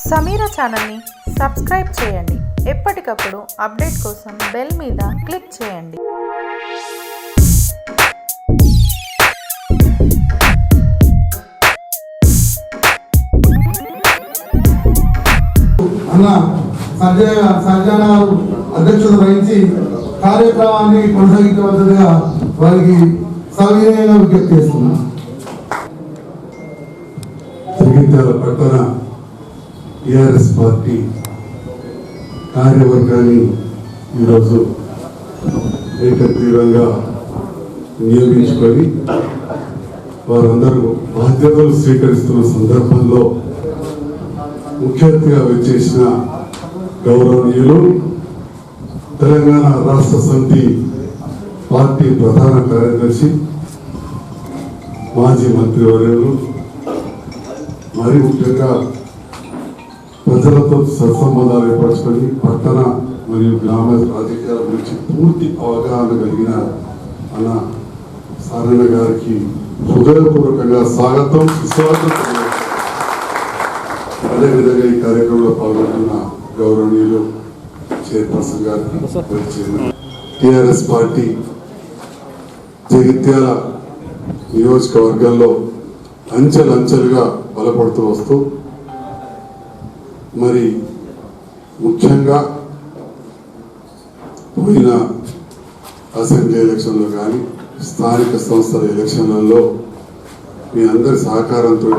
సమీరా ఛానల్ని సబ్స్క్రైబ్ చేయండి. ఎప్పటికప్పుడు అప్డేట్ కోసం బెల్ మీద క్లిక్ చేయండి. సజ్జన అధ్యక్షత వహించి కార్యక్రమాన్ని కొనసాగించవలసిందిగా వారికి సవినయంగా విజ్ఞప్తి చేస్తున్నాం. జగిత్యాల పట్టణ టిఆర్ఎస్ పార్టీ కార్యవర్గాన్ని ఈరోజు ఏకగ్రీవంగా నియమించుకొని వారందరూ బాధ్యతలు స్వీకరిస్తున్న సందర్భంలో ముఖ్య అతిథిగా వచ్చేసిన గౌరవనీయులు తెలంగాణ రాష్ట్ర సమితి పార్టీ ప్రధాన కార్యదర్శి మాజీ మంత్రివర్యులు మరి ముఖ్యంగా ప్రజలతో సత్సంబంధాలు ఏర్పరచుకొని పట్టణ మరియు గ్రామ రాజకీయాల గురించి పూర్తి అవగాహన కలిగిన అన్న సారణ గారికి హృదయపూర్వకంగా స్వాగతం సుస్వాగతం. అదేవిధంగా ఈ కార్యక్రమంలో పాల్గొంటున్న గౌరవనీయులు చైర్పర్సన్ గారికి టిఆర్ఎస్ పార్టీ జగిత్యాల నియోజకవర్గంలో అంచెలంచెలుగా బలపడుతూ వస్తూ మరి ముఖ్యంగా పోయిన అసెంబ్లీ ఎలక్షన్లో కానీ స్థానిక సంస్థల ఎలక్షన్లలో మీ అందరి సహకారంతో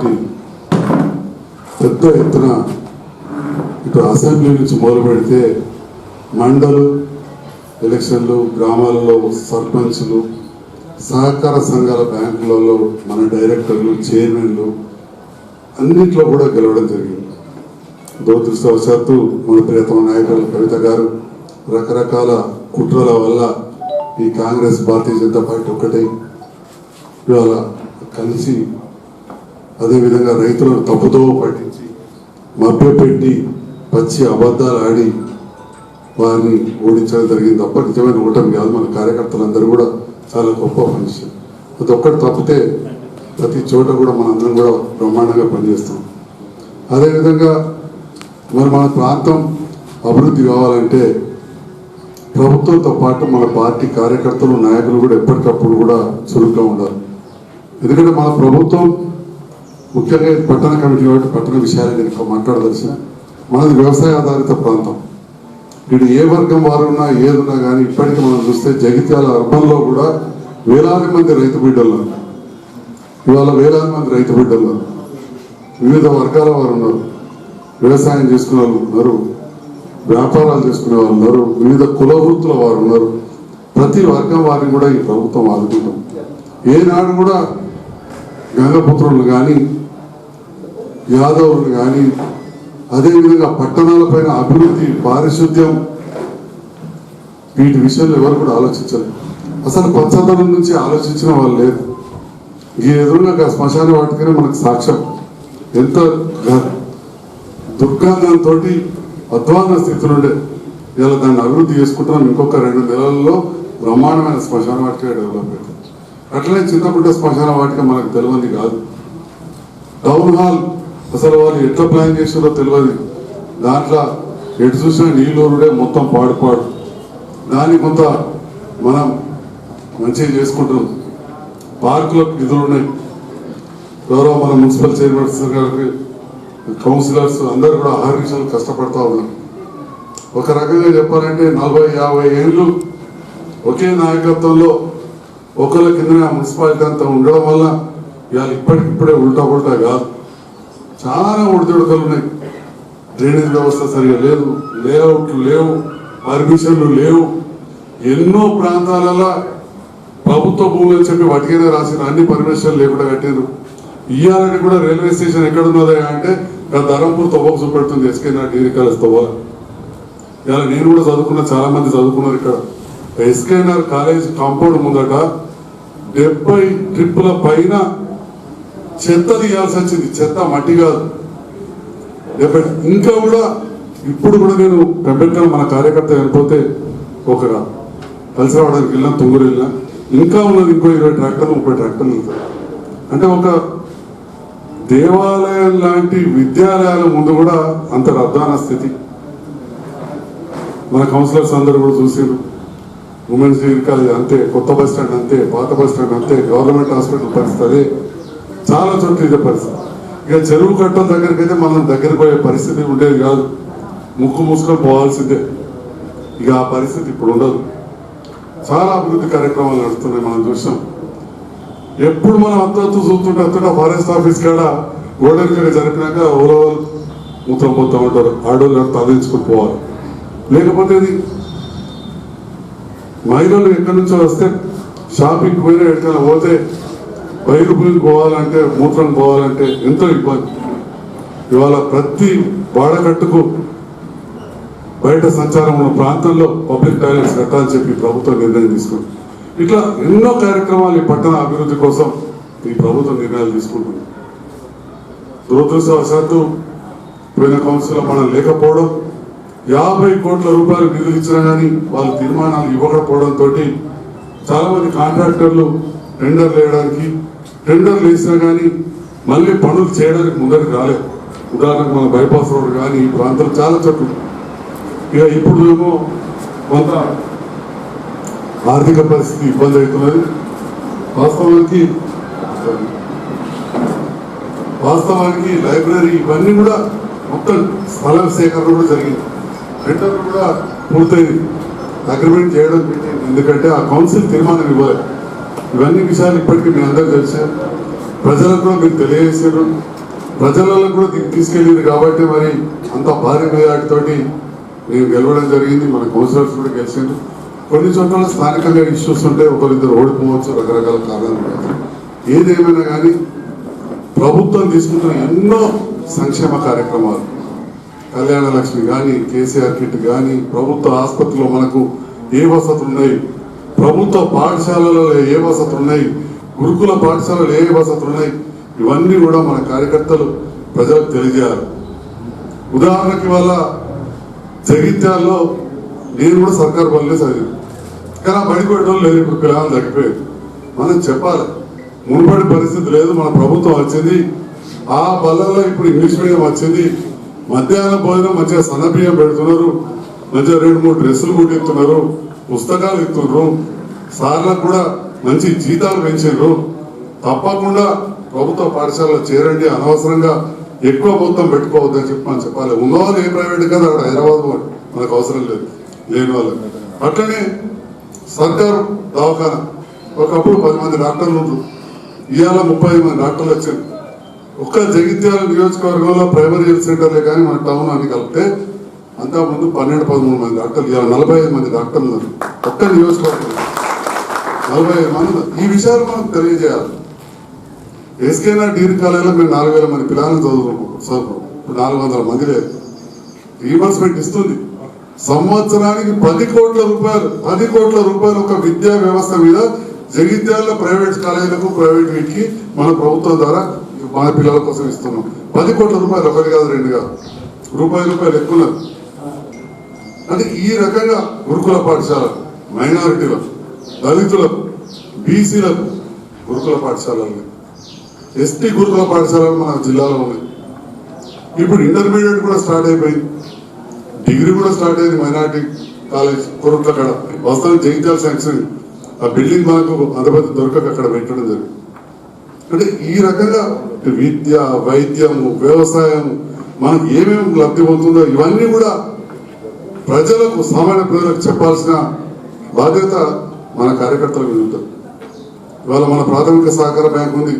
పెద్ద ఎత్తున ఇటు అసెంబ్లీ నుంచి మొదలు పెడితే మండలు ఎలక్షన్లు, గ్రామాలలో సర్పంచ్లు, సహకార సంఘాల బ్యాంకులలో మన డైరెక్టర్లు, చైర్మన్లు అన్నింటిలో కూడా గెలవడం జరిగింది. దురదృష్టవశాత్తు మన ప్రియతమ నాయకులు కవిత గారు రకరకాల కుట్రల వల్ల ఈ కాంగ్రెస్ భారతీయ జనతా పార్టీ ఒక్కటే ఇవాళ కలిసి అదేవిధంగా రైతులను తప్పుదో పట్టించి మభ్యపెట్టి పచ్చి అబద్ధాలు ఆడి వారిని ఓడించడం జరిగింది తప్ప నిజమైన ఓటమి కాదు. మన కార్యకర్తలందరూ కూడా చాలా గొప్ప మనిషి. అది ఒక్కటి తప్పితే ప్రతి చోట కూడా మనందరం కూడా బ్రహ్మాండంగా పనిచేస్తాం. అదేవిధంగా మరి మన ప్రాంతం అభివృద్ధి కావాలంటే ప్రభుత్వంతో పాటు మన పార్టీ కార్యకర్తలు, నాయకులు కూడా ఎప్పటికప్పుడు కూడా చురుగ్గా ఉండాలి. ఎందుకంటే మన ప్రభుత్వం ముఖ్యంగా పట్టణ కమిటీ కాబట్టి పట్టణ విషయాలు నేను మాట్లాడదలిసిన మనది వ్యవసాయ ఆధారిత ప్రాంతం. ఇటు ఏ వర్గం వారు ఉన్నా ఏదున్నా కానీ ఇప్పటికీ మనం చూస్తే జగిత్యాల అర్బన్లో కూడా వేలాది మంది రైతు బిడ్డలు, ఇవాళ వేలాది మంది రైతు బిడ్డలు వివిధ వర్గాల వారు ఉన్నారు. వ్యవసాయం చేసుకునే వాళ్ళు ఉన్నారు, వ్యాపారాలు చేసుకునే వాళ్ళు ఉన్నారు, వివిధ కుల వృత్తుల వారు ఉన్నారు. ప్రతి వర్గం వారిని కూడా ఈ ప్రభుత్వం ఆదుకుంటాం. ఏనాడు కూడా గంగపుత్రులు కానీ యాదవులు కానీ అదేవిధంగా పట్టణాలపైన అభివృద్ధి, పారిశుద్ధ్యం వీటి విషయంలో ఎవరు కూడా ఆలోచించలేదు. అసలు పచ్చదనం నుంచి ఆలోచించిన వాళ్ళు లేదు. ఈ ఎదురుగా శ్మశాన వాటికనే మనకు సాక్ష్యం. ఎంత దుర్గంధంతో అధ్వాన స్థితిలో ఉండే ఇలా దాన్ని అభివృద్ధి చేసుకుంటున్నాం. ఇంకొక 2 నెలల్లో బ్రహ్మాండమైన శ్మశాన వాటిక డెవలప్ అవుతుంది. అట్లనే చింతకుంట శ్మశాన వాటిక మనకు తెలియదు కాదు. టౌన్ హాల్ అసలు వాళ్ళు ఎట్లా ప్లాన్ చేసారో తెలియదు. దాంట్లో ఎటు చూసినా నీళ్ళూరుడే మొత్తం పాడు. దాన్ని కొంత మనం మంచిగా చేసుకుంటున్నాం. పార్కులకు నిధులు ఉన్నాయి. గౌరవ మన మున్సిపల్ చైర్మన్ గారికి, కౌన్సిలర్స్ అందరూ కూడా ఆహర్నిశలు కష్టపడతా ఉన్నారు. ఒక రకంగా చెప్పాలంటే 40-50 ఏళ్ళు ఒకే నాయకత్వంలో ఒకళ్ళ కింద మున్సిపాలిటీ అంతా ఉండడం వల్ల ఇవాళ ఇప్పటికిప్పుడే ఉల్టా కాదు, చాలా ఒడిదుడుకలు ఉన్నాయి. డ్రైనేజ్ వ్యవస్థ సరిగా లేదు, లేఅవుట్లు లేవు, పర్మిషన్లు లేవు. ఎన్నో ప్రాంతాలలో ప్రభుత్వ భూములు అని చెప్పి వాటికైనా రాసిన అన్ని పర్మిషన్లు లేకుండా కట్టారు. ఇయ్యాలని కూడా రైల్వే స్టేషన్ ఎక్కడున్నదా అంటే ధరంపూర్ తవ్వకు చూపెడుతుంది. ఎస్కేఆర్ డిగ్రీ కాలేజ్ తవ్వాల. ఇలా నేను కూడా చదువుకున్నా, చాలా మంది చదువుకున్నారు. ఇక్కడ ఎస్కేఆర్ కాలేజ్ కాంపౌండ్ ముందట 70 ట్రిప్పుల పైన చెత్త తీయాల్సి వచ్చింది. చెత్త మట్టి కాదు. ఇంకా కూడా ఇప్పుడు కూడా నేను పెంపెట్టిన మన కార్యకర్త వెళ్ళిపోతే ఒక కలిసి రావడానికి వెళ్ళినా, తుంగురు వెళ్ళినా ఇంకా ఉన్నది ఇంకో 20 ట్రాక్టర్లు 30 ట్రాక్టర్లు వెళ్తారు. అంటే ఒక దేవాలయం లాంటి విద్యాలయాల ముందు కూడా అంత రద్దాన స్థితి. మన కౌన్సిలర్స్ అందరూ కూడా చూసారు. ఉమెన్స్ డిగ్రీ కాలేజ్ అంతే, కొత్త బస్ స్టాండ్ అంతే, పాత బస్ స్టాండ్ అంతే, గవర్నమెంట్ హాస్పిటల్ పరిస్థితి అదే, చాలా చోట్ల ఇదే పరిస్థితి. ఇక చెరువు కట్టల దగ్గరికి అయితే మనం దగ్గరికి పోయే పరిస్థితి ఉండేది కాదు, ముక్కు మూసుకొని పోవాల్సిందే. ఇక ఆ పరిస్థితి ఇప్పుడు ఉండదు. చాలా అభివృద్ధి కార్యక్రమాలు నడుస్తున్నాయి, మనం చూసాం. ఎప్పుడు మనం అంతా చూస్తుంటే ఫారెస్ట్ ఆఫీస్ కాడ గోడెలుగా జరిపినాక ఓలవలు మూత్రం పోతూ ఉంటారు, ఆడోళ్ళు తరలించుకొని పోవాలి. లేకపోతే ఇది మహిళలు ఎక్కడి నుంచో వస్తే షాపింగ్ పోయినా ఎక్కడికైనా పోతే బయలుపులకు పోవాలంటే, మూత్రం పోవాలంటే ఎంతో ఇబ్బంది. ఇవాళ ప్రతి వాడకట్టుకు బయట సంచారం ఉన్న ప్రాంతంలో పబ్లిక్ టాయిలెట్స్ కట్టాలని చెప్పి ప్రభుత్వం నిర్ణయం తీసుకుంది. ఇట్లా ఎన్నో కార్యక్రమాలు ఈ పట్టణ అభివృద్ధి కోసం ఈ ప్రభుత్వం నిర్ణయాలు తీసుకుంటుంది. దురదృష్టవశాత్తు పోయిన కౌన్సిల్లో మనం లేకపోవడం, 50 కోట్ల రూపాయలు నిధులు ఇచ్చినా కానీ వాళ్ళు తీర్మానాలు ఇవ్వకపోవడంతో చాలా మంది కాంట్రాక్టర్లు టెండర్లు వేయడానికి, టెండర్లు వేసినా కానీ మళ్ళీ పనులు చేయడానికి ముందరికి రాలేదు. ఉదాహరణకు మన బైపాస్ రోడ్ కానీ ఈ ప్రాంతం చాలా చోట్ల. ఇక ఇప్పుడు ఏమో కొంత ఆర్థిక పరిస్థితి ఇబ్బంది అవుతున్నది. వాస్తవానికి లైబ్రరీ ఇవన్నీ కూడా మొత్తం స్థలం సేకరణ కూడా జరిగింది, టెండర్లు కూడా పూర్తయింది, అగ్రిమెంట్ చేయడం పెట్టింది. ఎందుకంటే ఆ కౌన్సిల్ తీర్మానం ఇవ్వాలి. ఇవన్నీ విషయాలు ఇప్పటికీ మీ అందరూ తెలిసారు, ప్రజలకు కూడా మీరు తెలియజేసారు, ప్రజలలో కూడా తీసుకెళ్ళింది. కాబట్టి మరి అంత భారీ మెజార్టీతోటి నేను గెలవడం జరిగింది. మన కౌన్సిలర్స్ కూడా గెలిచారు. కొన్ని చోట్ల స్థానికంగా ఇష్యూస్ ఉంటే ఒకరిద్దరు ఓడిపోవచ్చు, రకరకాల కారణాలు ఉంటాయి. ఏదేమైనా కానీ ప్రభుత్వం తీసుకుంటున్న ఎన్నో సంక్షేమ కార్యక్రమాలు, కళ్యాణ లక్ష్మి కానీ, కేసీఆర్ కిట్ కానీ, ప్రభుత్వ ఆసుపత్రిలో మనకు ఏ వసతులు ఉన్నాయి, ప్రభుత్వ పాఠశాలలో ఏ వసతులు ఉన్నాయి, గురుకుల పాఠశాలలో ఏ వసతులు ఉన్నాయి, ఇవన్నీ కూడా మన కార్యకర్తలు ప్రజలకు తెలియజేయాలి. ఉదాహరణకి వల్ల జగిత్యాల్లో నేను కూడా సర్కారు బల్లే చదివాను, కానీ ఆ బడి పెట్టడం లేదు. ఇప్పుడు పిల్లలు తగ్గిపోయేది. మనం చెప్పాలి, మునుపటి పరిస్థితి లేదు. మన ప్రభుత్వం వచ్చింది, ఆ బల్లలో ఇప్పుడు ఇంగ్లీష్ మీడియం వచ్చింది. మధ్యాహ్నం భోజనం మంచిగా సన్నబియ్యం పెడుతున్నారు, మంచిగా 2-3 డ్రెస్సులు కుట్టిస్తున్నారు, పుస్తకాలు ఇస్తున్నారు, సార్లకు కూడా మంచి జీతాలు పెంచారు. తప్పకుండా ప్రభుత్వ పాఠశాలలో చేరండి, అనవసరంగా ఎక్కువ మొత్తం పెట్టుకోవద్దని చెప్పి మనం చెప్పాలి. ఉన్నవాళ్ళు ఏ ప్రైవేట్ కదా, అక్కడ హైదరాబాద్ మనకు అవసరం లేదు, లేని వాళ్ళు. అట్లనే సర్కారు దవాఖాన ఒకప్పుడు 10 మంది డాక్టర్లు ఉంటారు, ఇవాళ 35 మంది డాక్టర్లు వచ్చారు. ఒక్క జగిత్యాల నియోజకవర్గంలో ప్రైమరీ హెల్త్ సెంటర్లే కానీ మన టౌన్ అని కలిపితే అంతకుముందు 12-13 మంది డాక్టర్లు, ఇవాళ 45 మంది డాక్టర్లు ఉన్నారు. ఒక్క నియోజకవర్గం 45 మంది ఉన్నారు. ఈ విషయాలు మనం తెలియజేయాలి. ఎస్కేనా డిగ్రీ కాలేజీలో మేము 4000 మంది పిల్లలను చదువుతున్నాం, ఇప్పుడు 400 మంది లేదు. రీఎంబర్స్మెంట్ ఇస్తుంది. సంవత్సరానికి 10 కోట్ల రూపాయలు ఒక విద్యా వ్యవస్థ మీద జగిత్యాల ప్రైవేట్ కాలేజీలకు, ప్రైవేట్ వీటికి మన ప్రభుత్వం ద్వారా మన పిల్లల కోసం ఇస్తున్నాం. 10 కోట్ల రూపాయలు, 1 కాదు 2 కాదు, రూపాయలు ఎక్కువ. అంటే ఈ రకంగా గురుకుల పాఠశాల, మైనారిటీలకు, దళితులకు, బీసీలకు గురుకుల పాఠశాలలు, ఎస్టీ గురుకుల పాఠశాలలు మన జిల్లాలో ఉన్నాయి. ఇప్పుడు ఇంటర్మీడియట్ కూడా స్టార్ట్ అయిపోయింది, డిగ్రీ కూడా స్టార్ట్ అయింది. మైనారిటీ కాలేజ్ కొరట్ల కాడ వస్తాను జగిత్యాల శాంక్షన్, ఆ బిల్డింగ్ మనకు అంతమంది దొరకక అక్కడ పెట్టడం జరిగింది. అంటే ఈ రకంగా విద్య, వైద్యము, వ్యవసాయము మనకు ఏమేమి లబ్ధి పొందుతుందో ఇవన్నీ కూడా ప్రజలకు, సామాన్య ప్రజలకు చెప్పాల్సిన బాధ్యత మన కార్యకర్తల మీద ఉంటుంది. ఇవాళ మన ప్రాథమిక సహకార బ్యాంక్ ఉంది,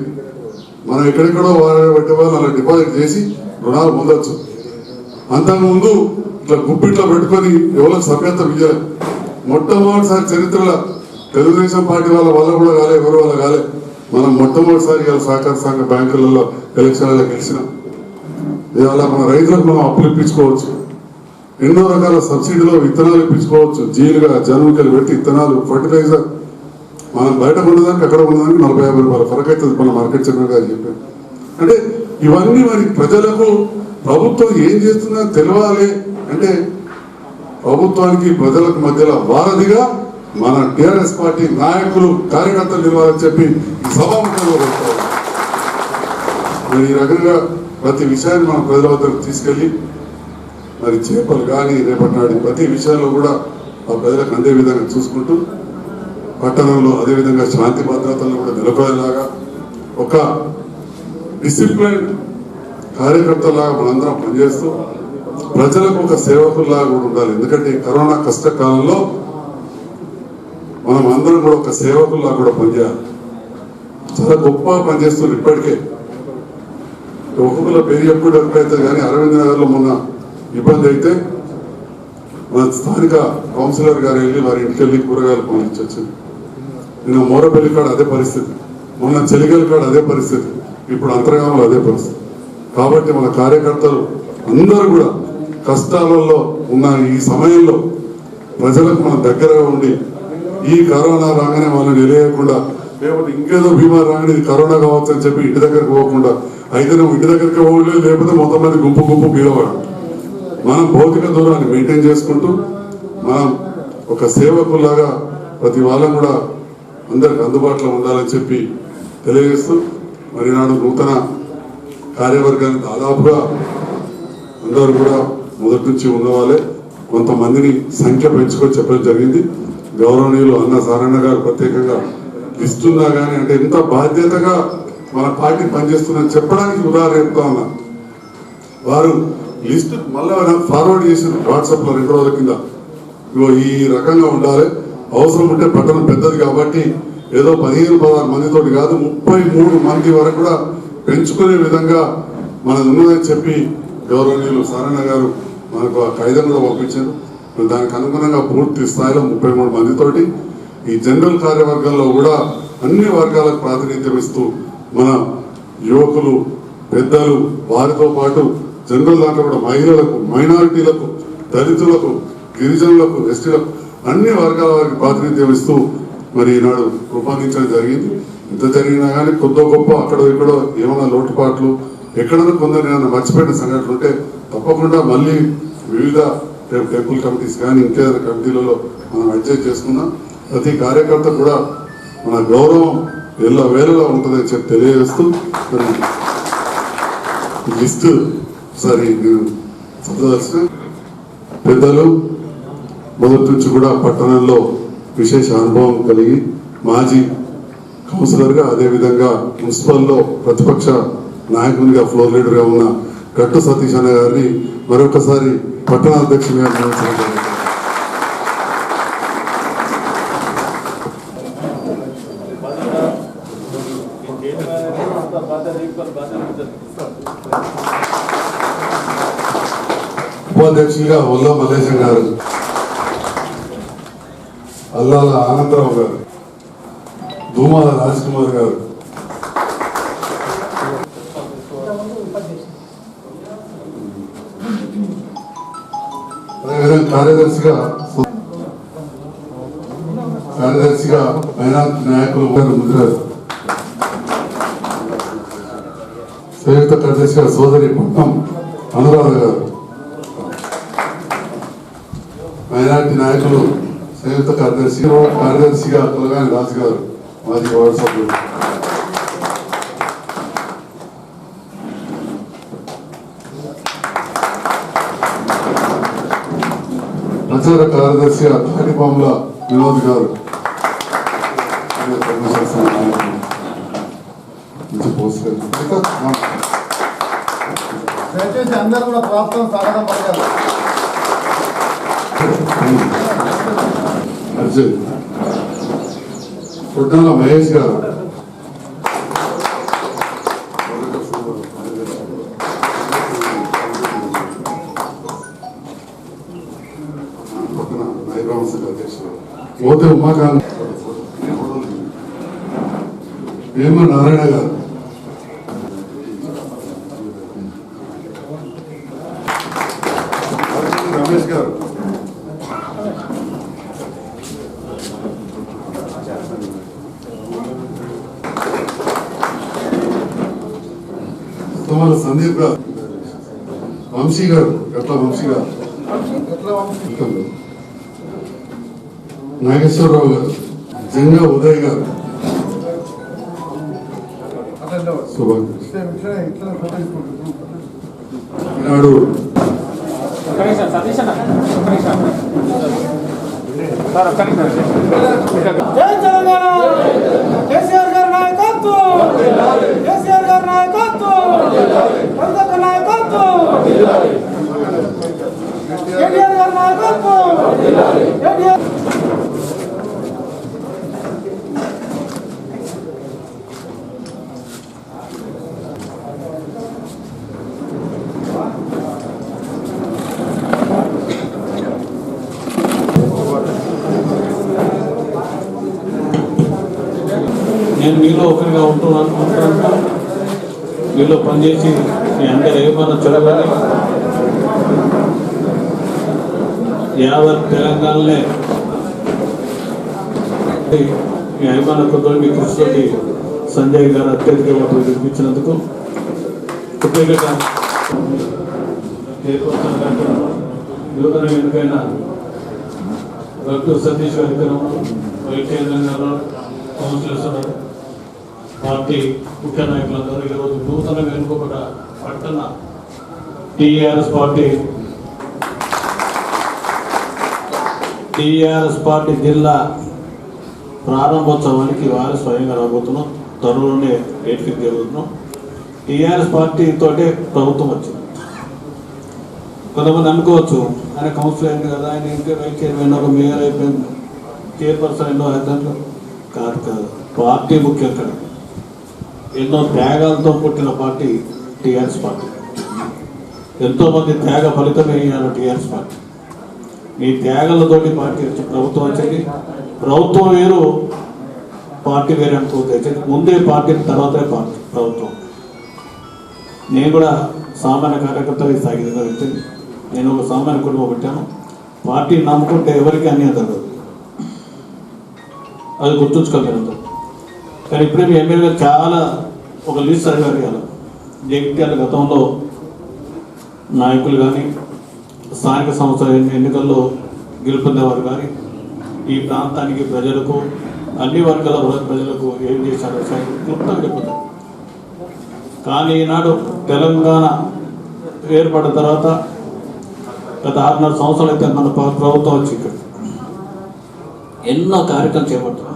మనం ఎక్కడెక్కడో పెట్టే వాళ్ళు అలా డిపాజిట్ చేసి రుణాలు పొందొచ్చు. అంతకుముందు ఇట్లా గుప్పిట్లో పెట్టుకొని ఎవరికి సభ్యత్వం ఇవ్వలేదు. మొట్టమొదటిసారి చరిత్రలో తెలుగుదేశం పార్టీ వాళ్ళ కూడా కాలే, ఎవరి వల్ల కాలే. మనం మొట్టమొదటిసారి ఇవాళ సహకార సంఘ బ్యాంకులలో ఎలక్షన్లలో గెలిచినాం. ఇవాళ మన రైతులకు మనం అప్పులు ఇప్పించుకోవచ్చు, ఎన్నో రకాల సబ్సిడీలో విత్తనాలు ఇప్పించుకోవచ్చు. జీలుగా జనుముకలు పెట్టి విత్తనాలు, ఫర్టిలైజర్ మనం బయట ఉండదానికి అక్కడ ఉండదానికి 40-50 రూపాయల ఫరక్ అవుతుంది. మన మార్కెట్ చైర్మన్ గారు చెప్పారు. అంటే ఇవన్నీ మరి ప్రజలకు ప్రభుత్వం ఏం చేస్తుందని తెలియాలి. అంటే ప్రభుత్వానికి ప్రజలకు మధ్యలో వారధిగా మన టీఆర్ఎస్ పార్టీ నాయకులు, కార్యకర్తలు నిలవాలని చెప్పి ఈ సభాముఖంగా మరి ఈ రకంగా ప్రతి విషయాన్ని మనం ప్రజల వద్దకు తీసుకెళ్ళి మరి చేపలు కానీ రేపటి నాడు ప్రతి విషయంలో కూడా ఆ ప్రజలకు అందే విధంగా చూసుకుంటూ పట్టణంలో అదేవిధంగా శాంతి భద్రతలను కూడా నిలబడేలాగా ఒక డిసిప్లిన్ కార్యకర్తలాగా మనందరం పనిచేస్తూ ప్రజలకు ఒక సేవకుల్లాగా కూడా ఉండాలి. ఎందుకంటే ఈ కరోనా కష్టకాలంలో మనం అందరం కూడా ఒక సేవకుల్లాగా కూడా పనిచేయాలి. చాలా గొప్ప పనిచేస్తున్నారు ఇప్పటికే. ఒక్కొక్కరు పేరు ఎప్పుడు ఎప్పుడైతే కానీ అరవింద్ నగర్లో మొన్న ఇబ్బంది అయితే మన స్థానిక కౌన్సిలర్ గారు వెళ్ళి వారి ఇంటికి వెళ్ళి కూరగాయలు పంపించొచ్చింది. నిన్న మోరపల్లి కాడ అదే పరిస్థితి, మొన్న చెలిగల్ కాడ అదే పరిస్థితి, ఇప్పుడు అంతర్గామంలో అదే పరిస్థితి. కాబట్టి మన కార్యకర్తలు అందరూ కూడా కష్టాలలో ఉన్న ఈ సమయంలో ప్రజలకు మన దగ్గరగా ఉండి ఈ కరోనా రాగానే వాళ్ళని నిలయకుండా లేకపోతే ఇంకేదో బీమార్ రాగానే ఇది కరోనా కావచ్చు అని చెప్పి ఇంటి దగ్గరకు పోకుండా అయితే నువ్వు ఇంటి దగ్గరికి పోవలేదు, లేకపోతే మొత్తం మంది గుంపు గుంపు బీదవాడు. మనం భౌతిక దూరాన్ని మెయింటైన్ చేసుకుంటూ మనం ఒక సేవకులాగా ప్రతి వాళ్ళం కూడా అందరికి అందుబాటులో ఉండాలని చెప్పి తెలియజేస్తూ మరి నాడు నూతన కార్యవర్గాన్ని దాదాపుగా అందరూ కూడా మొదటి నుంచి ఉన్నవాళ్ళే, కొంతమందిని సంఖ్య పెంచుకొని చెప్పడం జరిగింది. గౌరవనీయులు అన్న సారన్న గారు ప్రత్యేకంగా ఇస్తున్నా కానీ అంటే ఎంత బాధ్యతగా మన పార్టీ పనిచేస్తుందని చెప్పడానికి ఉదాహరణ చెప్తా ఉన్నా. వారు లిస్ట్ మళ్ళీ నాకు ఫార్వర్డ్ చేసిన వాట్సాప్లో 2 రోజుల కింద ఇగో ఈ రకంగా ఉండాలి, అవసరం ఉంటే పట్టణం పెద్దది కాబట్టి ఏదో 15-16 మందితోటి కాదు 33 మంది వరకు కూడా పెంచుకునే విధంగా మనది ఉన్నదని చెప్పి గౌరవనీయులు సారన్న గారు మనకు ఆ కాయిదం కూడా పంపించారు. దానికి అనుగుణంగా పూర్తి స్థాయిలో 33 మందితోటి ఈ జనరల్ కార్యవర్గంలో కూడా అన్ని వర్గాలకు ప్రాతినిధ్యం ఇస్తూ మన యువకులు పెద్దలు వారితో పాటు జనరల్ దాంట్లో కూడా మహిళలకు, మైనారిటీలకు, దళితులకు, గిరిజనులకు, ఎస్టీలకు అన్ని వర్గాల వారికి ప్రాతినిధ్యం ఇస్తూ మరి ఈనాడు రూపొందించడం జరిగింది. ఇంత జరిగినా కానీ కొద్దో గొప్ప అక్కడో ఇక్కడో ఏమైనా లోటుపాట్లు ఎక్కడైనా కొందరు ఏమైనా మర్చిపోయిన సంఘటనలు ఉంటే తప్పకుండా మళ్ళీ వివిధ టెంపుల్ కమిటీస్ కానీ ఇంకేదైనా కమిటీలలో మనం అడ్జస్ట్ చేసుకున్నాం. ప్రతి కార్యకర్త కూడా మన గౌరవం ఎల్ల వేళలా ఉంటుందని చెప్పి తెలియజేస్తూ మరి లిస్ట్ ఒకసారి నేను చదవలసిన పెద్దలు మొదటి నుంచి కూడా పట్టణంలో విశేష అనుభవం కలిగి మాజీ కౌన్సిలర్గా అదేవిధంగా మున్సిపల్లో ప్రతిపక్ష నాయకునిగా ఫ్లోర్ లీడర్గా ఉన్న గట్టు సతీష్ అన్న గారిని మరొకసారి పట్టణ అధ్యక్షునిగా నియమించడం జరిగింది. ఉపాధ్యక్షులుగా ఒల్లా మల్లేశం గారు, అల్లాల ఆనందరావు గారు, ధూమాల రాజ్ కుమార్ గారు, అదేవిధంగా కార్యదర్శిగా మైనార్టీ నాయకులు ముద్రారు, సంయుక్త కార్యదర్శిగా సోదరి పట్నం అనురాధ గారు, మైనార్టీ నాయకులు సంయుక్త కార్యదర్శిగా కులగాని రాజు గారు, మాజీ వార్డు సభ్యులు, ప్రచార కార్యదర్శిగా తాటిపాముల వినోద్ గారు, దయచేసి అందరూ కూడా ప్రాప్తం స్వాగతం పలకాలి. అర్జున్ పుట్టాల మహేష్ గారు, మోతే ఉమాకాంత్, వేమ నారాయణ గారు, రమేష్ గారు, తోమల సందీప్ గారు, వంశీ గారు, గట్ల వంశీ గారు, నాగేశ్వరరావు గారు, జంగా ఉదయ్ గారు, శుభాకాంక్షలు. ఈనాడు జై తెలంగాణ కేసీఆర్ గారి నాయకత్వం కేసీఆర్ గారి నాయకత్వం కవితక్క నాయకత్వం కేటీఆర్ గారి నాయకత్వం కేటీఆర్ నేను మీలో ఒకరిగా ఉంటున్నాను. మీలో పనిచేసి మీ అందరూ ఏమన్నా చూడాలని యావత్ తెలంగాణలో మీ అభిమాన కొద్ది మీ కృషితోటి సంజయ్ గారు అత్యధిక ఓట్లు గెలిపించినందుకు కృతజ్ఞతగా నూతన ఎన్నికైన డాక్టర్ సతీష్ గారి వైద్యంగా కౌన్సిలర్స్ ఉన్నారు, పార్టీ ముఖ్య నాయకులందరూ ఈరోజు నూతనంగా ఎన్నుకోబడ్డ పట్టణ టీఆర్ఎస్ పార్టీ జిల్లా ప్రారంభోత్సవానికి వారు స్వయంగా రాబోతున్నాం. త్వరలోనే ఎయిట్ జరుగుతున్నాం. టీఆర్ఎస్ పార్టీ తోటే ప్రభుత్వం వచ్చింది. కొంతమంది అనుకోవచ్చు ఆయన కౌన్సిలర్ అయింది కదా, ఆయన ఇంకా వైస్ చైర్మన్ ఒక మేయర్ అయిపోయింది, చైర్పర్సన్ ఎన్నో అవుతాను. కాదు, పార్టీ ముఖ్యం. అక్కడ ఎన్నో త్యాగాలతో పుట్టిన పార్టీ టీఆర్ఎస్ పార్టీ. ఎంతోమంది త్యాగ ఫలితమే అయ్యారు టీఆర్ఎస్ పార్టీ. ఈ త్యాగాలతోటి పార్టీ వచ్చి ప్రభుత్వం వచ్చింది. ప్రభుత్వం వేరు, పార్టీ వేరే అనుకోవచ్చు. ముందే పార్టీ, తర్వాతే పార్టీ ప్రభుత్వం. నేను కూడా సామాన్య కార్యకర్తగా సాగిన వ్యక్తిని. నేను ఒక సామాన్య కుటుంబం పెట్టాను. పార్టీని నమ్ముకుంటే ఎవరికి అన్యాయం జరగదు, అది గుర్తుంచుకోగలుగుతాం. కానీ ఇప్పుడే మీ ఎమ్మెల్యే గారు చాలా ఒక లిస్ట్ అడిగారు. జగిత్యాల గతంలో నాయకులు కానీ స్థానిక సంస్థల ఎన్నికల్లో గెలుపొందేవారు కానీ ఈ ప్రాంతానికి ప్రజలకు అన్ని వర్గాల ప్రజలకు ఏం చేశారో క్లుప్తంగా చెప్తారు. కానీ ఈనాడు తెలంగాణ ఏర్పడిన తర్వాత గత 6-4 సంవత్సరాలు అయితే మన ప్రభుత్వం వచ్చి ఇక్కడ ఎన్నో కార్యక్రమం చేపడుతున్నారు.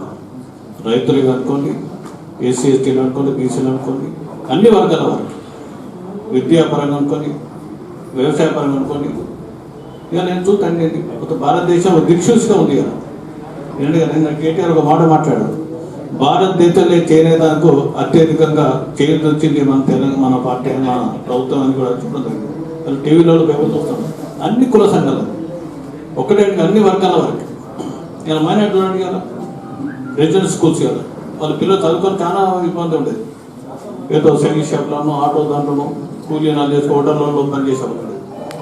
రైతులు అనుకోండి, ఎస్సీ ఎస్టీలు అనుకోండి, బీసీలు అనుకోండి, అన్ని వర్గాల వారికి, విద్యాపరంగా అనుకోండి, వ్యవసాయపరంగా అనుకోండి. ఇక నేను చూస్తాను కొత్త భారతదేశం దిక్సూచిగా ఉంది కదా. ఎందుకంటే నిన్న కేటీఆర్ ఒక మాట మాట్లాడారు, భారతదేశంలో చేరేదానికి అత్యధికంగా చేయాల్సి వచ్చింది మన పార్టీ, మన ప్రభుత్వం అని కూడా చూడడం జరిగింది. టీవీలో పేపర్ చూస్తాను. అన్ని కుల సంఘాలు ఒకటే, అన్ని వర్గాల వారికి. ఇలా మైనార్టీ చూడండి కదా, రెసిడెన్షియల్ స్కూల్స్ కదా, వాళ్ళ పిల్లలు చదువుకొని చాలా ఇబ్బంది ఉండేది. ఏదో సైకిల్ షాప్లోనూ, ఆటో దాంట్లోనూ కూలీనాలు చేసి హోటల్లో పనిచేసేవాళ్ళు.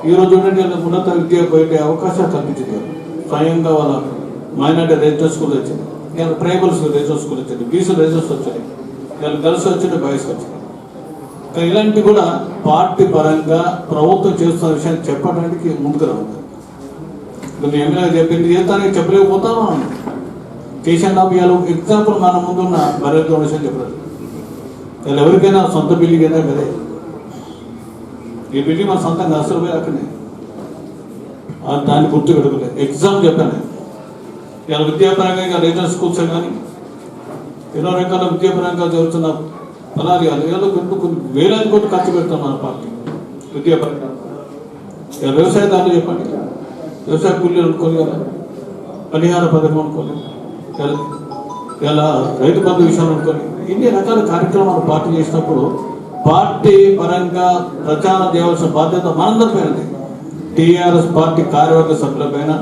ఈరోజు చూడండి ఉన్నత విద్య పోయే అవకాశాలు కల్పించింది. స్వయంగా వాళ్ళ మైనార్టీ రెసిడెన్షియల్ స్కూల్ వచ్చింది, ఇలా ట్రైబల్స్ రెసిడెన్షియల్ స్కూల్ వచ్చింది, బీసీ రెసిడెన్షియల్ వచ్చాయి, ఇలా గర్ల్స్ వచ్చింది, బాయ్స్ వచ్చింది. కానీ ఇలాంటివి కూడా పార్టీ పరంగా ప్రభుత్వం చేస్తున్న విషయాన్ని చెప్పడానికి ముందుకు రావాలి. కొన్ని ఎమ్మెల్యే చెప్పింది చేస్తానికి చెప్పలేకపోతామా చేశాను. ఇవాళ ఎగ్జాంపుల్ మన ముందున్న భరత్ విషయం చెప్పలేదు. ఇలా ఎవరికైనా సొంత బిల్డింగ్ అయినా కదే, ఈ బిల్డింగ్ మన సొంతంగా అసలు పోయి అక్కడనే దాన్ని గుర్తు పెట్టుకోలేదు. ఎగ్జామ్ చెప్పాను. ఇలా విద్యాపరంగా ఇక రీజనల్ స్కూల్స్ కానీ ఎన్నో రకాల విద్యాపరంగా జరుగుతున్న ఫలాలు కాదు. ఏదో కొన్ని వేలాది కోట్లు ఖర్చు పెడతాం మన పార్టీ విద్యాపరంగా. ఇక వ్యవసాయదారులు చెప్పండి, వ్యవసాయ కూలీలు అనుకోని కదా, పరిహార పథకం అనుకోని, ఇలా రైతు బంధు విషయాలు అనుకోని, ఇన్ని రకాల కార్యక్రమాలు పార్టీ చేసినప్పుడు పార్టీ పరంగా ప్రచారం చేయవలసిన బాధ్యత మనందరిపైనది. టీఆర్ఎస్ పార్టీ కార్యవర్గ సభ్యులపైన,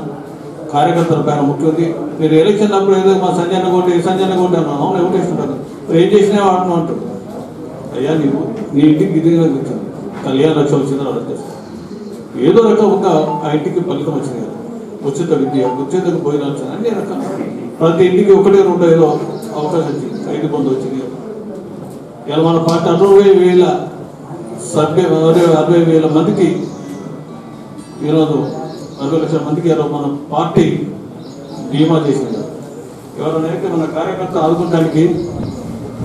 కార్యకర్తల పైన ముఖ్యంది. మీరు ఎలక్షన్ అప్పుడు ఏదో మా సంజయ్ కొట్టి అన్నా, అవును ఎవరు వేస్తుంటారు, ఏం చేసినా వాడను అంటారు. అయ్యా నీవు నీ ఇంటికి ఇది వచ్చింది, కళ్యాణ లక్ష్యం వచ్చిందని అడుగుతారు. ఏదో రకంగా ఆ ఇంటికి ఫలితం వచ్చింది కదా, ఉచిత విద్య, ఉచిత భోజనం వచ్చింది, అన్ని రకాల ప్రతి ఇంటికి 1-2 ఏదో అవకాశం వచ్చింది, 5 మంది వచ్చింది. ఇలా మన పార్టీ 60,000 60,000 మందికి ఈరోజు 60 లక్షల మందికి మన పార్టీ బీమా చేసింది. ఎవరైనా మన కార్యకర్త ఆదుకోవడానికి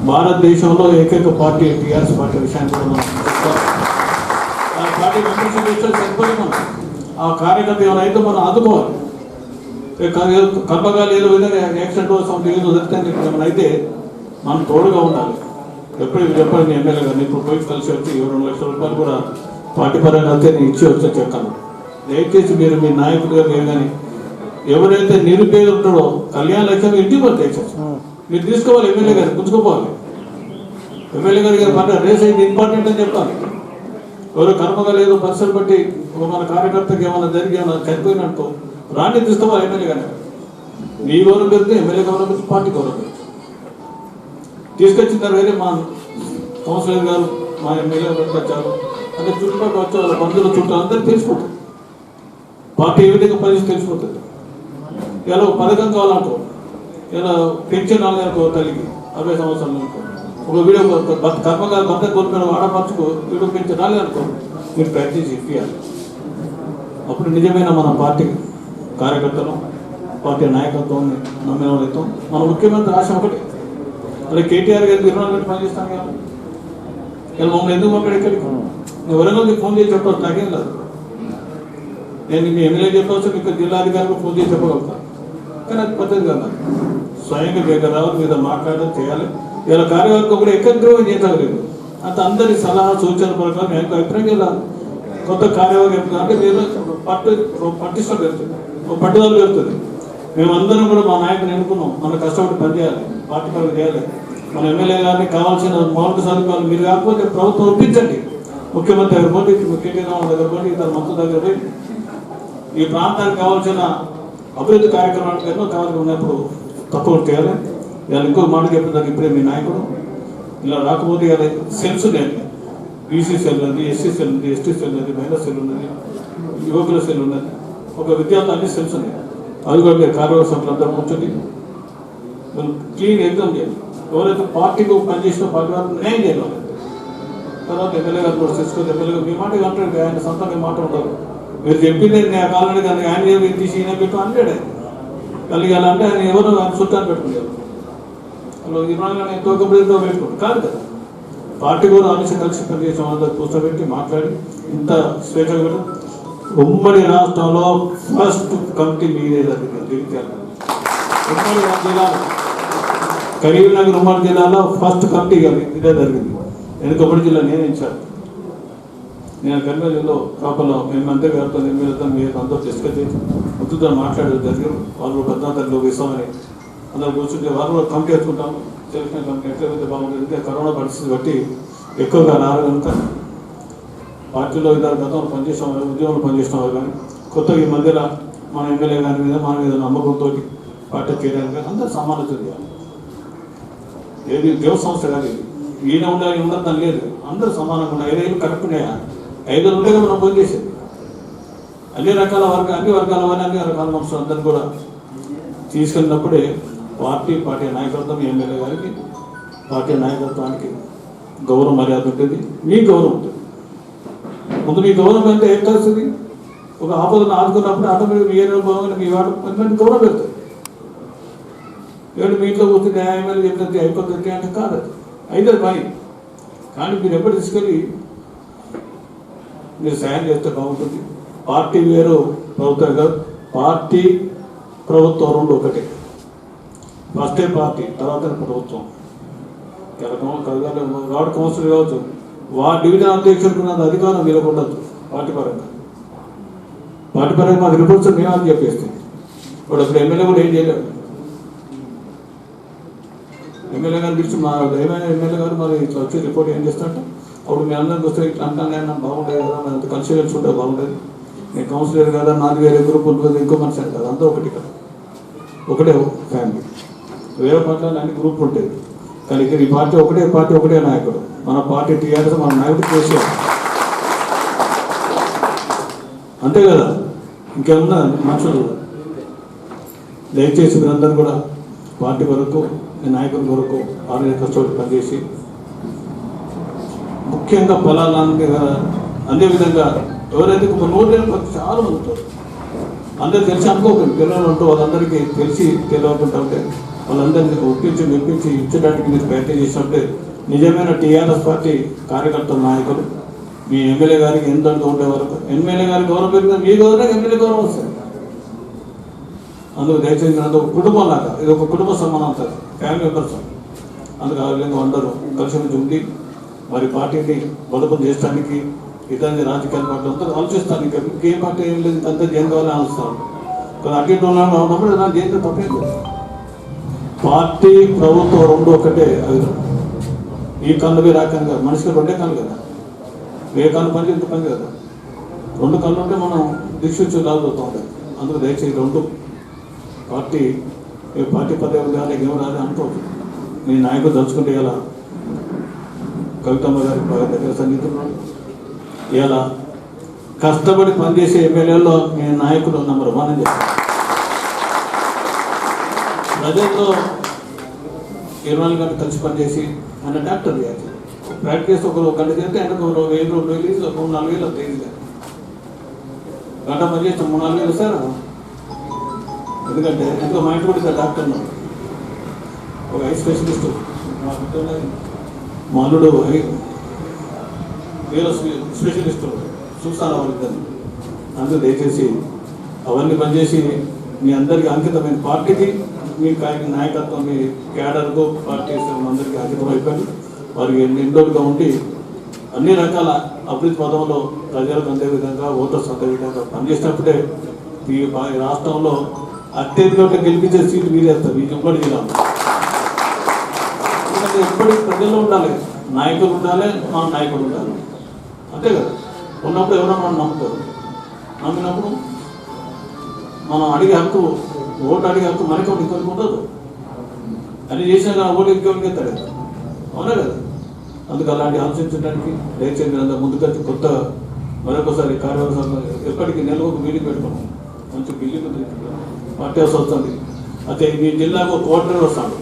భారతదేశంలో ఏకైక పార్టీ టీఆర్ఎస్ పార్టీ విషయాన్ని కూడా మనం చెప్తాం. ఆ పార్టీ మెంబర్షిప్ ఇస్తే సరిపోయి మనం ఆ కార్యకర్త ఎవరైతే మనం ఆదుకోవాలి. కర్మగాలి ఏదో విధంగా యాక్సిడెంట్ సంథింగ్ ఏదో దొరికితే ఏమైనా అయితే మనం తోడుగా ఉండాలి. ఎప్పుడు చెప్పాలి ఎమ్మెల్యే గారిని ఇప్పుడు పోయి కలిసి వచ్చి 2 లక్షల రూపాయలు కూడా పార్టీ పరంగా అయితే నేను ఇచ్చి వచ్చా చెప్తాను. దయచేసి మీరు మీ నాయకుడిగా మీరు కానీ ఎవరైతే నిరుపేద ఉంటాడో కళ్యాణ లక్ష్యం ఇంటికి పోతే దయచేసి మీరు తీసుకోవాలి. ఎమ్మెల్యే గారు పుచ్చుకోవాలి. ఎమ్మెల్యే గారి పట్ల రేస్ అయితే ఇంపార్టెంట్ అని చెప్పాలి. ఎవరో కర్మగా లేదు పరిస్థితులు బట్టి ఒక మన కార్యకర్తకి ఏమైనా జరిగి ఏమైనా చనిపోయినట్టు రాణి తీసుకోవాలి. ఎమ్మెల్యే గారు మీ గౌరవం పెడితే ఎమ్మెల్యే గౌరవం పెడితే పార్టీ గౌరవం పెడితే తీసుకొచ్చిన తర్వాత మా కౌన్సిలర్ గారు మా ఎమ్మెల్యే వచ్చారు అంటే చుట్టుపక్కల వచ్చే వాళ్ళ బంధువుల చుట్టూ అందరూ తెలిసిపోతుంది. పార్టీ ఏ విధంగా పరిస్థితి తెలిసిపోతుంది. ఇలా ఒక పథకం కావాలనుకో, ఇలా పెన్షన్ రాలేదనుకో తల్లికి 60 సంవత్సరాలు అనుకో, ఒక వీడియో కర్మగా భర్త కోల్పోయిన ఆడపరచుకో వీడియో పెన్షన్ రాలేదనుకో మీరు ప్రయత్నించి ఇప్పించాలి. అప్పుడు నిజమైన మన పార్టీ కార్యకర్తలు పార్టీ నాయకత్వాన్ని నమ్మిన వాళ్ళతో మన ముఖ్యమంత్రి ఆశ ఒకటి. అలా కేటీఆర్ గారికి 24 గంటలు పనిచేస్తాను కదా, ఇలా మమ్మల్ని ఎందుకు పంపాడు ఎక్కడికి? నేను వరంగల్కి ఫోన్ చేసి చెప్పవచ్చు, నాకేం లేదు. నేను మీ ఎమ్మెల్యే చెప్పవచ్చు, మీకు జిల్లాధికారికి ఫోన్ చేసి చెప్పగలుగుతాను. కానీ అది పద్ధతి కదా. స్వయంగా దగ్గర రావాలి, మీద మాట్లాడడం చేయాలి. ఇలా కార్యవర్గం కూడా ఏకగ్రీవం చేయలేదు. అంత అందరి సలహా సూచన ప్రకారం నేను అభిప్రాయం ఇలా కొత్త కార్యవర్గం అంటే మీరు పట్టిష్టం పెడుతుంది, ఒక పట్టుదల పెడుతుంది. మేమందరం కూడా మా నాయకుని ఎన్నుకున్నాం, మనం కష్టపడి పనిచేయాలి, పార్టీ పనులు చేయాలి. మన ఎమ్మెల్యే గారిని కావాల్సిన మౌలిక సదుపాయాలు మీరు కాకపోతే ప్రభుత్వం ఒప్పించండి. ముఖ్యమంత్రి దగ్గర పోటీ, కేటీఆర్ దగ్గర పోటీ, ఇతర మంత్రుల దగ్గర పోయి ఈ ప్రాంతానికి కావాల్సిన అభివృద్ధి కార్యక్రమాలకు ఎన్నో కావాలి ఉన్నప్పుడు తక్కువ చేయాలి. ఇలా ఇంకో మాట చెప్పేదానికి ఇప్పుడే మీ నాయకుడు ఇలా రాకపోతే ఇలా సెల్స్ లేదు. బీసీ సెల్ ఉంది, ఎస్సీ సెల్ ఉంది, ఎస్టీ సెల్ ఉంది, మహిళా సెల్ ఉన్నది, యువకుల సెల్ ఉన్నది, ఒక విద్యార్థి అన్ని సెల్స్ ఉన్నాయి. అది కూడా మీరు కార్యవర్గ సభ్యులందరూ కూర్చొని క్లీన్ ఎగ్జామ్ చేయాలి. ఎవరైతే పార్టీకి పనిచేసిన పార్టీ వారు న్యాయం చేయాలి. తర్వాత ఎమ్మెల్యే గారు కూడా తీసుకొని ఎమ్మెల్యే మీ మాట అంటాడు, ఆయన సొంతంగా మాట ఉంటారు. మీరు చెప్పింది నేను కావాలని కానీ ఆయన తీసి ఈయన పెట్టు అంటాడు. కలిగాలంటే ఆయన ఎవరు ఆయన చుట్టాన్ని పెట్టుకుంటారు. అలా 24 ఎంతో కంపెనీతో పెట్టుకుంటారు కాదు కదా. పార్టీ కూడా ఆలోచన కలిసి పనిచేసిన వాళ్ళందరూ కూర్చోబెట్టి మాట్లాడి ఇంత స్వేచ్ఛగా పెట్టు. ఉమ్మడి రాష్ట్రంలో ఫస్ట్ కమిటీ మీదే జరిగింది. ఉమ్మడి జిల్లాలో కరీంనగర్ ఉమ్మడి జిల్లాలో ఫస్ట్ కమిటీ ఇదే జరిగింది. వెనుకబడి జిల్లా నేను ఇచ్చాను. నేను కరీంనగర్లో కాపలో మేము అంతే గారితో ఎమ్మెల్యేతో మీరు అందరూ తీసుకొచ్చి ముద్దుతో మాట్లాడేది జరిగింది. వాళ్ళు 14 ఇస్తామని అందరూ కూర్చుంటే వాళ్ళు కూడా కమిటీ వేసుకుంటాం. తెలిసిన కమిటీ ఎట్లయితే బాగుంటుంది. కరోనా పరిస్థితి బట్టి ఎక్కువగా రారు కనుక పార్టీలో ఇద్దరు గతంలో పనిచేసిన వాళ్ళు, ఉద్యోగంలో పనిచేసిన వాళ్ళు కానీ కొత్తగా ఈ మధ్యలో మన ఎమ్మెల్యే గారి మీద మన మీద నమ్మకంతో పార్టీ చేయడానికి అందరూ సమానత చేయాలి. ఏది దేవ సంస్థ కాదు, ఇది ఈయన ఉండాలి ఉండదని లేదు. అందరూ సమానంగా ఉండాలి. 5 ఏళ్ళు కరెక్ట్ ఉన్నాయా? 5 ఉండేగా మనం పనిచేసేది. అన్ని రకాల అన్ని వర్గాల వారిని అన్ని రకాల మనుషులు అందరినీ కూడా తీసుకెళ్ళినప్పుడే పార్టీ నాయకత్వం ఎమ్మెల్యే గారికి పార్టీ నాయకత్వానికి గౌరవ మర్యాద ఉంటుంది, మీ గౌరవం ఉంటుంది. ముందు మీ గౌరవం అంటే ఏం కలిసింది? ఒక ఆపదను ఆదుకున్నప్పుడు ఆటోమేటిక్ మీ ఏరియా బాగుంది, మీ వాడు గౌరవం పెడతారు. ఏడు మీ ఇంట్లో కూర్చుంటే ఎమ్మెల్యే చెప్తే అయిపోతుంది అంటే కాదు, అయితే పని. కానీ మీరు ఎప్పుడు తీసుకెళ్ళి మీరు సాయం చేస్తే బాగుంటుంది. పార్టీ వేరు, ప్రభుత్వం కాదు. పార్టీ ప్రభుత్వం రెండు ఒకటే. ఫస్టే పార్టీ, తర్వాత ప్రభుత్వం. వార్డు కౌన్సిలర్ కావచ్చు, వార్డు డివిజన్ అధ్యక్షుడికి ఉన్నది అధికారం వీళ్ళకు ఉండదు. పార్టీ పరంగా మాకు రిపోర్ట్స్ మేమని చెప్పేస్తే ఇప్పుడు అప్పుడు ఎమ్మెల్యే కూడా ఏం చేయలేడు. ఎమ్మెల్యే గారు పిలిచి మా ఏమైనా ఎమ్మెల్యే గారు మరి ఇట్లా వచ్చి రిపోర్ట్ ఏం చేస్తారంటే అప్పుడు మీ అందరికి వస్తే ఇట్లా అంటాను బాగుండేది కదా, మరి కలిసి ఉంటే బాగుండేది. నేను కౌన్సిలర్ కదా, 4 వేరే గ్రూప్ ఉంటుంది, ఇంకో మనిషి అని కదా, అంతా ఒకటి కదా, ఒకటే ఫ్యామిలీ. వేరే పార్టీలో అన్ని గ్రూప్ ఉంటాయి. కానీ ఇక్కడ ఈ పార్టీ ఒకటే నాయకుడు. మన పార్టీ టీఆర్ఎస్, మన నాయకుడు కేసీఆర్, అంతే కదా. ఇంకేమన్నా మనుషులు దయచేసి మీరందరూ కూడా పార్టీ వరకు, నాయకుల వరకు ఆరోగ్య కష్టపడి పనిచేసి ముఖ్యంగా పొలాలు అదే విధంగా ఎవరైతే 100 చాలా మంది ఉంటారు. అందరూ తెలిసి అనుకోకండి, పిల్లలు ఉంటూ వాళ్ళందరికీ తెలిసి తెలియకుండా ఉంటే వాళ్ళందరినీ మెప్పించి ఇచ్చడానికి మీరు ప్రయత్నం చేసినప్పుడే నిజమైన టీఆర్ఎస్ పార్టీ కార్యకర్తల నాయకులు మీ ఎమ్మెల్యే గారికి ఎంత ఉండే వరకు ఎమ్మెల్యే గారికి గౌరవం పెరిగితే మీ గౌరవం ఎమ్మెల్యే గౌరవం వస్తుంది. అందుకు దయచేసి అది ఒక కుటుంబం లాగా, ఇది ఒక కుటుంబ సమానం అవుతుంది, ఫ్యామిలీ మెంబర్స్. అందుకు ఆ విధంగా అందరూ కలిసి ఉండి మరి పార్టీని బలోపేతం చేయడానికి ఇతర రాజకీయ పార్టీ అంతా ఆలోచిస్తాను. ఇంకే పార్టీ ఏం లేదు, అంతా ఏం కావాలని ఆలోచిస్తాను. కానీ అటు ఇటు ఉన్నప్పుడు నా దేంట్లో తప్పేది. పార్టీ ప్రభుత్వం రెండు ఒకటే. అది ఈ కళ్ళు వేరే ఆ కళ్ళు కాదు, మనిషికి రెండే కళ్ళు కదా, ఏ కళ్ళు పని ఇంత పని కదా. రెండు కళ్ళు ఉంటే మనం దిక్షించు లాగుతూ ఉంటాయి. అందుకు దయచేసి రెండు పార్టీ పదవి కానీ ఏమి రాదు అనుకోవచ్చు. మీ నాయకులు తలుచుకుంటే ఇలా కవితమ్మ గారి బాగా దగ్గర సంగీతున్నాడు. ఇలా కష్టపడి పనిచేసే ఎమ్మెల్యేలో మీ నాయకులు నెంబర్ 1 అని చెప్పారు. ప్రజల్లో 24 గంటలు కలిసి పనిచేసి ఆయన డాక్టర్ ప్రాక్టీస్ ఒక గంట చేస్తే ఆయనకు 1000, 2000, 3-4 వేలు గంట పని చేస్తే 3-4 వేలు వస్తారా? ఎందుకంటే ఎంతో మా ఇంటి కూడా డాక్టర్ ఉన్నాడు, ఒక ఐ స్పెషలిస్టు. మా అల్లుడు వేరే స్పెషలిస్టు చూస్తాను వాళ్ళిద్దరిని. అందుకు దయచేసి అవన్నీ పనిచేసి మీ అందరికీ అంకితమైన పార్టీకి మీ నాయకత్వం మీ క్యాడర్కు పార్టీ అందరికీ అంకితం అయిపోయింది. వారికి ఎండోగా ఉండి అన్ని రకాల అభివృద్ధి పదంలో ప్రజలకు అందే విధంగా ఓటర్స్ అందే విధంగా పనిచేసినప్పుడే ఈ రాష్ట్రంలో అత్యధికంగా గెలిపించే సీట్లు మీరేస్తారు. ఈ ఉమ్మడి జిల్లాలో ఎందుకంటే ఎప్పటికీ ప్రజల్లో ఉండాలి, నాయకులు ఉండాలి, మా నాయకుడు ఉండాలి, అంతే కదా. ఉన్నప్పుడు ఎవరో మనం నమ్ముతారు, నమ్మినప్పుడు మనం అడిగే హక్కు, ఓటు అడిగే హక్కు మనకి ఇంకొకరికి ఉండదు. అని చేసినా ఓటు ఇంకొకరికి ఎత్తాడు, అవునా కదా. అందుకు అలాంటి ఆలోచించడానికి దయచేసి అంత ముందుకొచ్చి కొత్త మరొకసారి కార్యవర్గం ఎప్పటికీ నెలకు మీటింగ్ పెట్టుకున్నాం. మంచి బిల్డింగ్ పార్టీ హౌస్ వస్తుంది. అయితే మీ జిల్లాకు కోఆర్డినేటర్ వస్తాడు,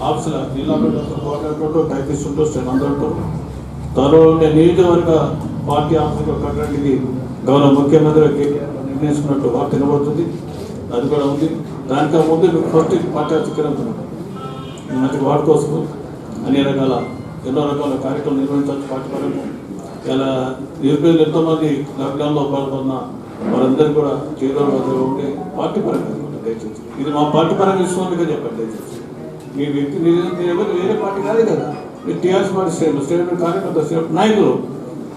ఆఫీసులో జిల్లా కోఆర్డినేటర్, టైపిస్ట్ ఉంటారు, స్టెనోగ్రాఫర్ ఉంటారు. త్వరలో ఉండే నియోజకవర్గ పార్టీ ఆఫీసులో కట్టడానికి గౌరవ ముఖ్యమంత్రి కేటీఆర్ నిర్ణయించుకున్నట్టు వార్త వినబడుతుంది. అది కూడా ఉంది. దానికన్నా ముందు మీకు ఫస్ట్ పార్టీ ఆఫీస్ ఇక్కడ ఉంటున్నాం. మంచి వార్డు కోసం అన్ని రకాల ఎన్నో రకాల కార్యక్రమాలు నిర్వహించవచ్చు. పార్టీ పరంగా ఇలా నిరుపేదలు ఎంతోమంది లాక్డౌన్లో పాల్గొన్న వారందరూ కూడా చేదోడు ఉంటే పార్టీ పరంగా దయచేసి ఇది మా పార్టీ పరంగా ఇస్తున్నట్టుగా చెప్పండి. దయచేసి మీ వ్యక్తి ఎవరు వేరే పార్టీ కాదు కదా, మీరు టీఆర్ఎస్ పార్టీ స్టేట్ కార్యకర్త స్టేట్ నాయకులు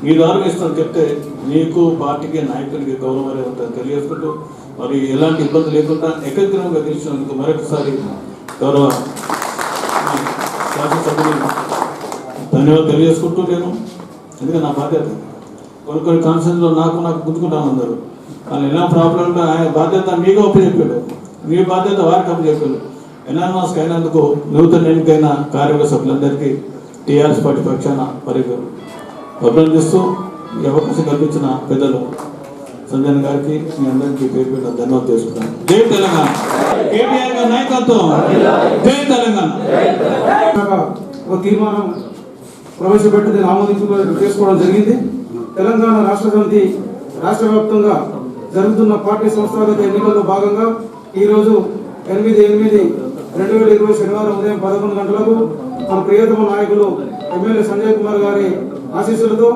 మీ ద్వారా ఇస్తాను చెప్తే మీకు పార్టీకి నాయకులకి గౌరవం అనేది ఉంటుంది తెలియజేసుకుంటూ మరి ఎలాంటి ఇబ్బంది లేకుండా ఏకగ్రీవంగా గెలిచినందుకు మరొకసారి గౌరవ శాసనసభ్యులు ధన్యవాదాలు తెలియజేసుకుంటూ నేను ఎందుకంటే నా బాధ్యత కొన్ని కాన్ఫరెన్స్లో నాకు గుర్తుకుంటాను అందరూ వాళ్ళు ఎలా ప్రాబ్లం ఉంటే ఆయన బాధ్యత మీకు అప్పచెప్పాడు, మీ బాధ్యత వారికి అప్పచెప్పాడు. ఎనానమస్కి అయినందుకు నూతన ఎన్నికైన కార్యవర్గ సభ్యులందరికీ టీఆర్ఎస్ పార్టీ పక్షాన మరి అభినందిస్తూ ఈ అవకాశం కల్పించిన పెద్దలు సంజయ్ గారికి మీ అందరికీ పేరు పెట్టిన ధన్యవాదాలు చేసుకుంటాను. జై తెలంగాణ, కేటీఆర్ గారి నాయకత్వం, జై తెలంగాణ. ఒక తీర్మానం ప్రవేశపెట్టి దీన్ని ఆమోదించుకుని చేసుకోవడం జరిగింది. తెలంగాణ రాష్ట్ర సమితి రాష్ట్ర వ్యాప్తంగా జరుగుతున్న పార్టీ సంస్థాగత ఎన్నికల్లో భాగంగా ఈరోజు 8/8/2020 శనివారం ఉదయం 11 గంటలకు మన ప్రియతమ నాయకులు ఎమ్మెల్యే సంజయ్ కుమార్ గారి ఆశీస్సులతో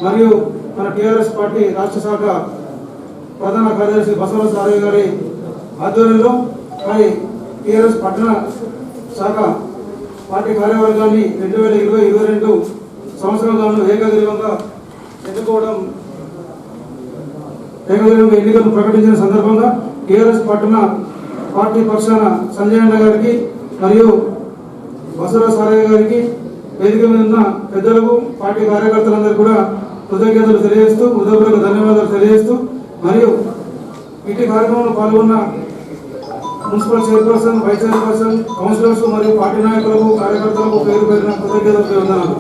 మరియు మన టీఆర్ఎస్ పార్టీ రాష్ట్ర శాఖ ప్రధాన కార్యదర్శి బసవరాజ సారయ్య గారి ఆధ్వర్యంలో మరి టీఆర్ఎస్ పట్టణ శాఖ పార్టీ కార్యవర్గాన్ని 2020-22 సంవత్సరంగాను ఏకగ్రీవంగా ఎన్నికలు ప్రకటించిన సందర్భంగా టీఆర్ఎస్ పట్టణ పార్టీ పక్షాన సంజయ్ అన్న గారికి మరియు బసవరాజ సారయ్య గారికి వేదిక మీద ఉన్న పెద్దలకు పార్టీ కార్యకర్తలందరూ కూడా కృతజ్ఞతలు తెలియజేస్తూ హృదయపూర్వక ధన్యవాదాలు తెలియజేస్తూ మరియు ఇటు కార్యక్రమంలో పాల్గొన్న municipal chairperson, vice chairperson, councillors మరియు పార్టీ నాయకులకు కార్యకర్తలకు పేరు పేరున కృతజ్ఞతలు వందనాలు.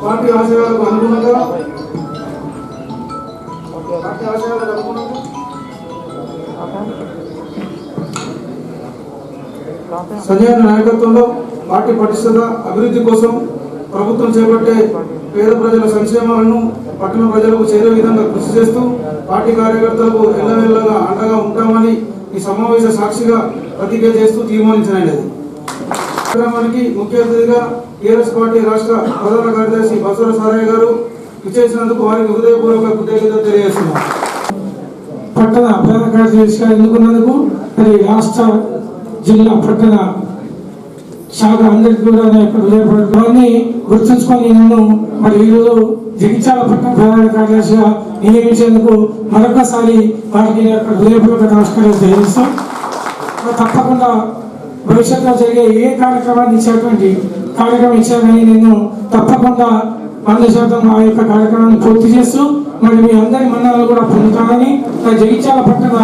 పార్టీ ఆశయాలకు అనుగుణంగా సంజయ్ నాయకత్వంలో పార్టీ పటిష్టత అభివృద్ధి కోసం ప్రభుత్వం చేపట్టే పేద ప్రజల సంక్షేమాలను పట్టణ ప్రజలకు చేరే విధంగా కృషి చేస్తూ పార్టీ కార్యకర్తలకు ఎల్లవేళగా అండగా ఉంటామని ఈ సమావేశ సాక్షిగా ప్రతిజ్ఞ చేస్తూ తీర్మానించినది. కార్యక్రమానికి ముఖ్య అతిథిగా టీఆర్ఎస్ పార్టీ రాష్ట్ర ప్రధాన కార్యదర్శి బసర సారయ్య గారు ఇచ్చేసినందుకు వారికి హృదయపూర్వక కృతజ్ఞతలు తెలియజేస్తున్నారు. పట్టణ ప్రధాన కార్యదర్శిగా ఎన్నుకున్నందుకు మరి రాష్ట్ర జిల్లా పట్టణ శాఖ అందరికీ కూడా నా యొక్క హృదయపూర్వకాన్ని గుర్తుంచుకొని నన్ను మరి ఈరోజు జగిత్యాల పట్టణ ప్రధాన కార్యదర్శిగా నియమించేందుకు మరొకసారి వారికి నా యొక్క హృదయపూర్వక నమస్కారాలు తెలియజేస్తాం. తప్పకుండా భవిష్యత్తులో జరిగే ఏ కార్యక్రమాన్ని ఇచ్చేటువంటి కార్యక్రమం ఇచ్చారని నేను తప్పకుండా 100% ఆ యొక్క కార్యక్రమాన్ని పూర్తి చేస్తూ మరి మీ అందరి మన్ననలు కూడా పొందుతానని జగిత్యాల పట్టణ